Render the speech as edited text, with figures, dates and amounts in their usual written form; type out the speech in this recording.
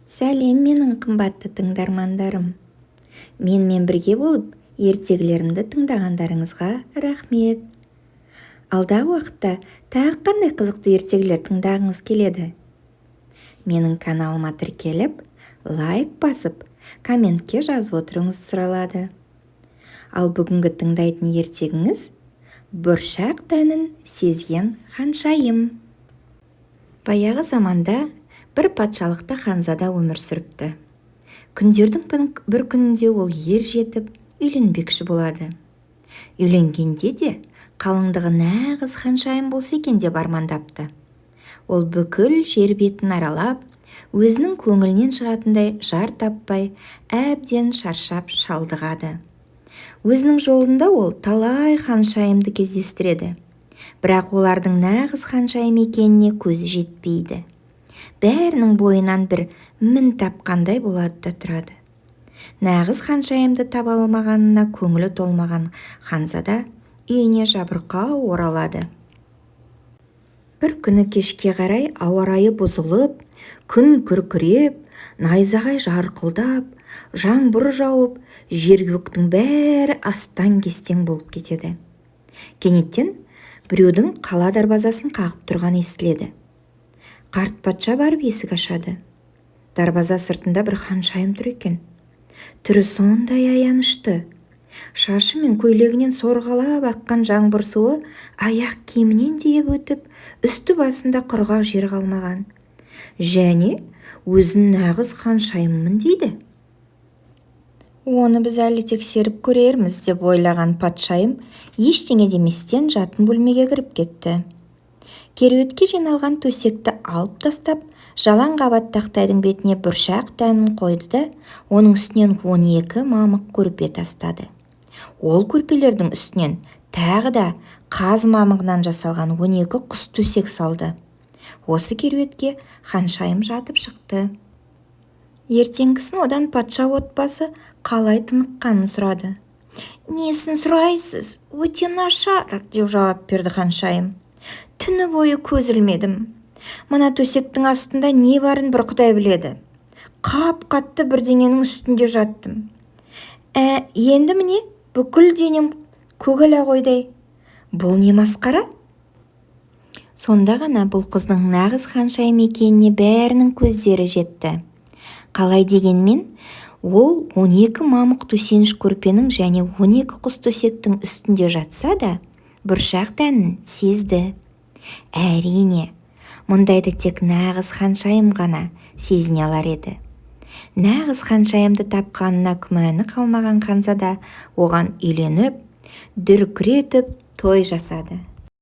Сәлем менің қымбатты тыңдармандарым. Менімен бірге болып, ертегілерімді тыңдағандарыңызға рахмет. Алдағы уақытта тағы қандай қызықты ертегілер тыңдағыңыз келеді? Менің каналыма тіркеліп, лайк басып, комментке жазып отыруыңыз сұралады. Ал бүгінгі тыңдайтын ертегіңіз бұршақ дәнін сезген ханшайым. Баяғы заманда бір патшалықта ханзада өмір сүріпті. Күндердің бір күнінде ол ер жетіп, үйленбекші болады. Үйленгенде де қалыңдығы нағыз ханшайым болса екен деп армандапты. Ол бүкіл жер бетін аралап, өзінің көңілінен шығатындай жар таппай, әбден шаршап шалдығады. Өзінің жолында ол талай ханшайымды кездестіреді. Бірақ олардың нағыз ханшайым екеніне көзі жетпейді. Бәрінің бойынан бір мін тапқандай болады да тұрады. Нағыз ханшайымды таба алмағанына көңілі толмаған ханзада үйіне жабырқау оралады. Бір күні кешке қарай ауа райы бұзылып, күн күркіреп, найзағай жарқылдап, жаңбыр жауып, жер-көктің бәрі астан-кестең болып кетеді. Кенеттен біреудің қала дарбазасын қағып тұрғаны естіледі. Қарт патша барып есік ашады. Дарбаза сыртында бір ханшайым тұр екен. Түрі сондай аянышты. Шашы мен көйлегінен сорғалап аққан жаңбыр суы аяқ киімінен тиіп өтіп, үсті басында құрғақ жер қалмаған. Және өзін нағыз ханшайыммын дейді. Оны біз әлі тексеріп көрерміз деп ойлаған патшайым ештеңе деместен жатын бөлмеге кіріп кетті. Кереуетке жиналған төсекті алып тастап, жалаң қабат тақтайдың бетіне бұршақ дәнін қойды да, оның үстінен 12 мамық көрпе тастады. Ол көрпелердің үстінен тағы да қаз мамығынан жасалған 12 құс төсек салды. Осы кереуетке ханшайым жатып шықты. Ертеңгісін одан патша отбасы қалай тыныққанын сұрады. «Несін сұрайсыз? Өте нашар», деп жауап берді ханшайым. «Түні бойы көз ілмедім. Мына төсектің астында не барын бір Құдай біледі. Қап-қатты бірдеңенің үстінде жаттым. Енді міне бүкіл денем көгала қойдай. Бұл не масқара?» Сонда ғана бұл қыздың нағыз ханшайым екеніне бәрінің көздері жетті. Қалай дегенмен, ол 12 мамық төсеніш көрпенің және 12 құс төсектің үстінде жатса да, бұршақ дәнін сезді. Әрине, мұндайды тек нағыз ханшайым ғана сезіне алар еді. Нағыз ханшайымды тапқанына күмәні қалмаған ханзада оған үйленіп, дүркіретіп той жасады.